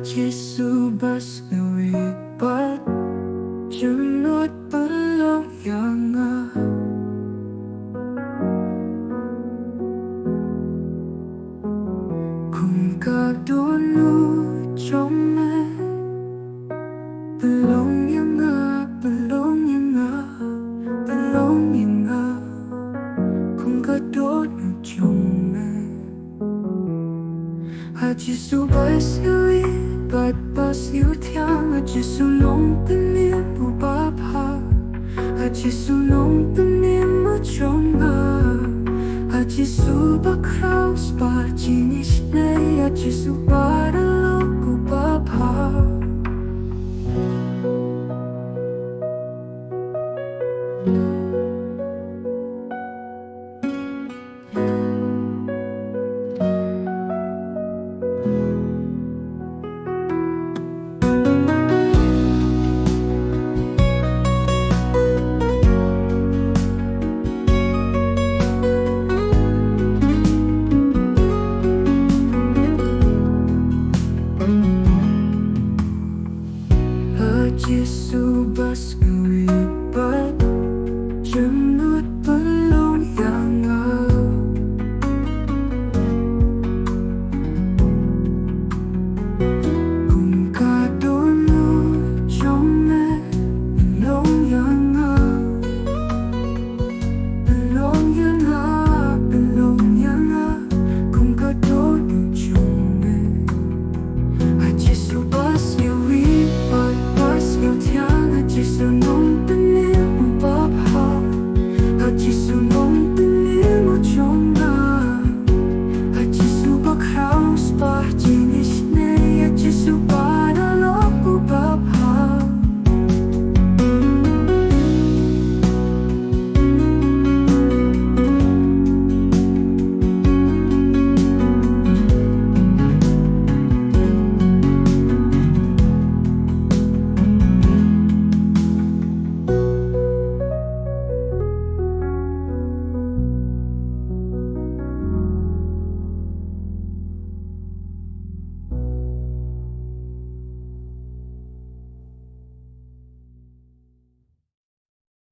jisu basngewrit junot belong yang kung kadunu chome belong yang belong yang kung kadunu chome jisu basngewrit basngewrit yang jisu long benim bubabha jisu long benim machonga jisu bakraus ba jinis ne jisu bara